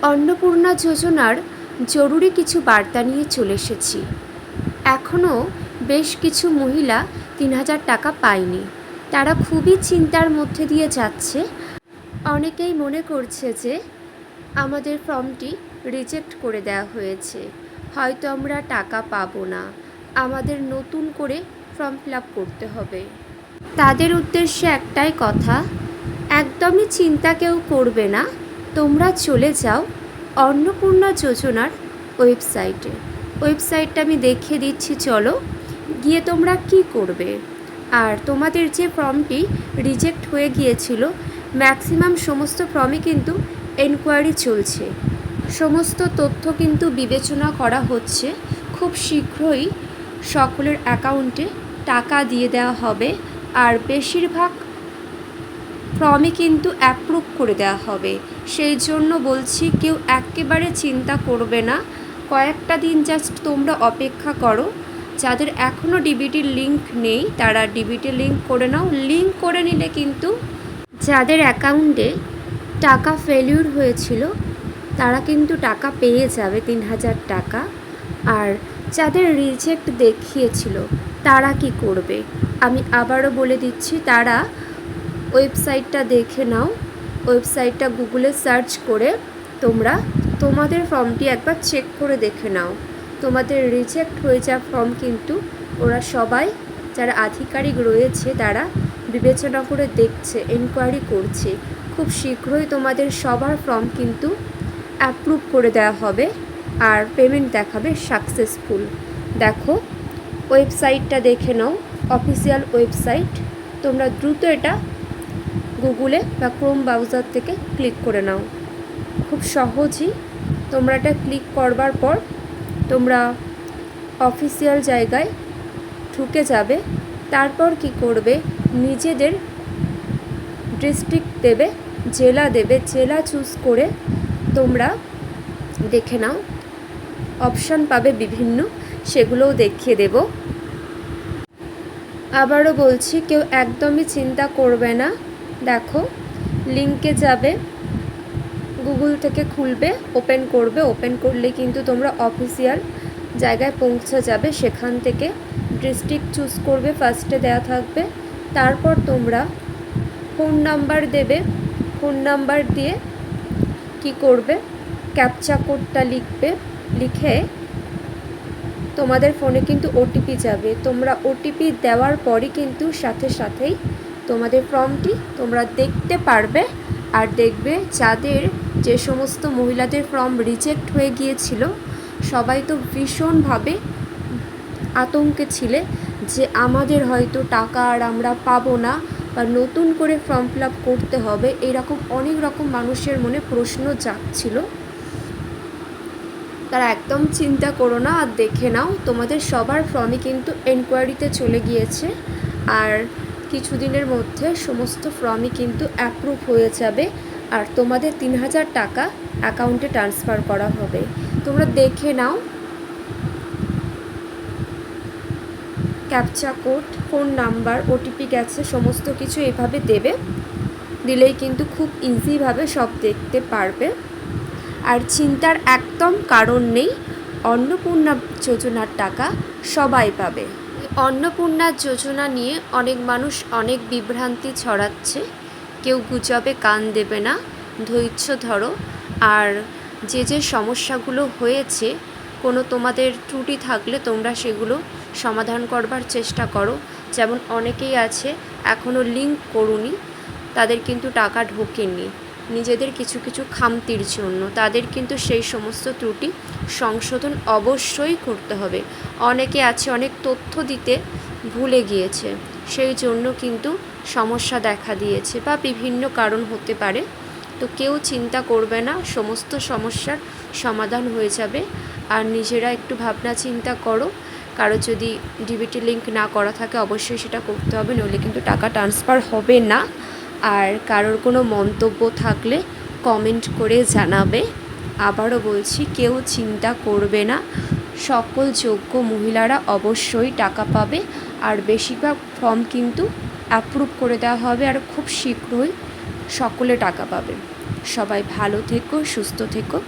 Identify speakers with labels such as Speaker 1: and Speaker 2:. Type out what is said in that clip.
Speaker 1: অন্নপূর্ণা যোজনার জরুরি কিছু বার্তা নিয়ে চলে এসেছি। এখনও বেশ কিছু মহিলা ৩,০০০ টাকা পায়নি। তারা খুবই চিন্তার মধ্যে দিয়ে যাচ্ছে। অনেকেই মনে করছে যে আমাদের ফর্মটি রিজেক্ট করে দেওয়া হয়েছে, হয়তো আমরা টাকা পাবো না, আমাদের নতুন করে ফর্ম ফিল আপ করতে হবে। তাদের উদ্দেশ্যে একটাই কথা, একদমই চিন্তা কেউ করবে না। তোমরা চলে যাও অন্নপূর্ণা যোজনার ওয়েবসাইটটা আমি দেখিয়ে দিচ্ছি, চলো গিয়ে তোমরা কি করবে। আর তোমাদের যে ফর্মটি রিজেক্ট হয়ে গিয়েছিল, ম্যাক্সিমাম সমস্ত ফর্মে কিন্তু এনকোয়ারি চলছে, সমস্ত তথ্য কিন্তু বিবেচনা করা হচ্ছে। খুব শীঘ্রই সকলের অ্যাকাউন্টে টাকা দিয়ে দেওয়া হবে। আর বেশিরভাগ ফর্মই কিন্তু অ্যাপ্রুভ করে দেওয়া হবে। সেই জন্য বলছি, কেউ একেবারে চিন্তা করবে না। কয়েকটা দিন জাস্ট তোমরা অপেক্ষা করো। যাদের এখনও ডিবিটির লিঙ্ক নেই তারা ডিবিটি লিঙ্ক করে নাও। লিঙ্ক করে নিলে কিন্তু যাদের অ্যাকাউন্টে টাকা ফেলিউর হয়েছিল তারা কিন্তু টাকা পেয়ে যাবে ৩,০০০ টাকা। আর যাদের রিজেক্ট দেখিয়েছিল তারা কি করবে আমি আবারও বলে দিচ্ছি, তারা ওয়েবসাইটটা দেখে নাও। ওয়েবসাইটটা গুগলে সার্চ করে তোমরা তোমাদের ফর্মটি একবার চেক করে দেখে নাও। তোমাদের রিজেক্ট হয়ে যাওয়া ফর্ম কিন্তু ওরা সবাই, যারা আধিকারিক রয়েছে তারা বিবেচনা করে দেখছে, এনকোয়ারি করছে। খুব শীঘ্রই তোমাদের সবার ফর্ম কিন্তু অ্যাপ্রুভ করে দেওয়া হবে আর পেমেন্ট দেখাবে সাকসেসফুল। দেখো ওয়েবসাইটটা দেখে নাও, অফিসিয়াল ওয়েবসাইট। তোমরা দ্রুত এটা গুগলে বা ক্রোম ব্রাউজার থেকে ক্লিক করে নাও। খুব সহজই তোমরা এটা ক্লিক করবার পর তোমরা অফিসিয়াল জায়গায় ঢুকে যাবে। তারপর কি করবে, নিজেদের ডিস্ট্রিক্ট দেবে, জেলা দেবে, জেলা চুজ করে তোমরা দেখে নাও। অপশান পাবে বিভিন্ন, সেগুলোও দেখিয়ে দেব। আবারও বলছি, কেউ একদমই চিন্তা করবে না। দেখো লিঙ্কে যাবে, গুগল থেকে খুলবে, ওপেন করবে। ওপেন করলে কিন্তু তোমরা অফিসিয়াল জায়গায় পৌঁছে যাবে। সেখান থেকে ডিস্ট্রিক্ট চুজ করবে, ফার্স্টে দেওয়া থাকবে। তারপর তোমরা ফোন নাম্বার দেবে। ফোন নাম্বার দিয়ে কি করবে, ক্যাপচা কোডটা লিখবে। লিখে তোমাদের ফোনে কিন্তু ওটিপি যাবে। তোমরা ওটিপি দেওয়ার পরই কিন্তু সাথে সাথেই তোমাদের ফর্মটি তোমরা দেখতে পারবে। আর দেখবে যাদের, যে সমস্ত মহিলাদের ফর্ম রিজেক্ট হয়ে গিয়েছিল, সবাই তো ভীষণভাবে আতঙ্কে ছিলে যে আমাদের হয়তো টাকা আর আমরা পাবো না বা নতুন করে ফর্ম ফিল আপ করতে হবে। এরকম অনেক রকম মানুষের মনে প্রশ্ন জাগছিল। তারা একদম চিন্তা করো না, আর দেখে নাও তোমাদের সবার ফর্মই কিন্তু এনকোয়ারিতে চলে গিয়েছে। আর কিছুদিনের মধ্যে সমস্ত ফর্মই কিন্তু অ্যাপ্রুভ হয়ে যাবে আর তোমাদের ৩,০০০ টাকা অ্যাকাউন্টে ট্রান্সফার করা হবে। তোমরা দেখে নাও, captcha code, phone number, OTP গেছে, সমস্ত কিছু এভাবে দেবে। দিলেই কিন্তু খুব ইজিভাবে সব দেখতে পারবে। আর চিন্তার একদম কারণ নেই, অন্নপূর্ণা যোজনার টাকা সবাই পাবে। অন্নপূর্ণা যোজনা নিয়ে অনেক মানুষ অনেক বিভ্রান্তি ছড়াচ্ছে। কেউ গুজবে কান দেবে না, ধৈর্য ধরো। আর যে যে সমস্যাগুলো হয়েছে, কোনো তোমাদের ত্রুটি থাকলে তোমরা সেগুলো সমাধান করবার চেষ্টা করো। যেমন অনেকেই আছে এখনও লিঙ্ক করুনি, তাদের কিন্তু টাকা ঢোকেনি নিজেদের কিছু কিছু খামতির জন্য। তাদের কিন্তু সেই সমস্ত ত্রুটি সংশোধন অবশ্যই করতে হবে। অনেকে আছে অনেক তথ্য দিতে ভুলে গিয়েছে, সেই জন্য কিন্তু সমস্যা দেখা দিয়েছে বা বিভিন্ন কারণ হতে পারে। তো কেউ চিন্তা করবে না, সমস্ত সমস্যার সমাধান হয়ে যাবে। আর নিজেরা একটু ভাবনা চিন্তা করো। কারো যদি ডিবিটি লিঙ্ক না করা থাকে অবশ্যই সেটা করতে হবে, নইলে কিন্তু টাকা ট্রান্সফার হবে না। আর কারোর কোনো মন্তব্য থাকলে কমেন্ট করে জানাবে। আবারও বলছি, কেউ চিন্তা করবে না, সকল যোগ্য মহিলারা অবশ্যই টাকা পাবে। আর বেশিরভাগ ফর্ম কিন্তু অ্যাপ্রুভ করে দেওয়া হবে আর খুব শীঘ্রই সকলে টাকা পাবে। সবাই ভালো থেকো, সুস্থ থেকো।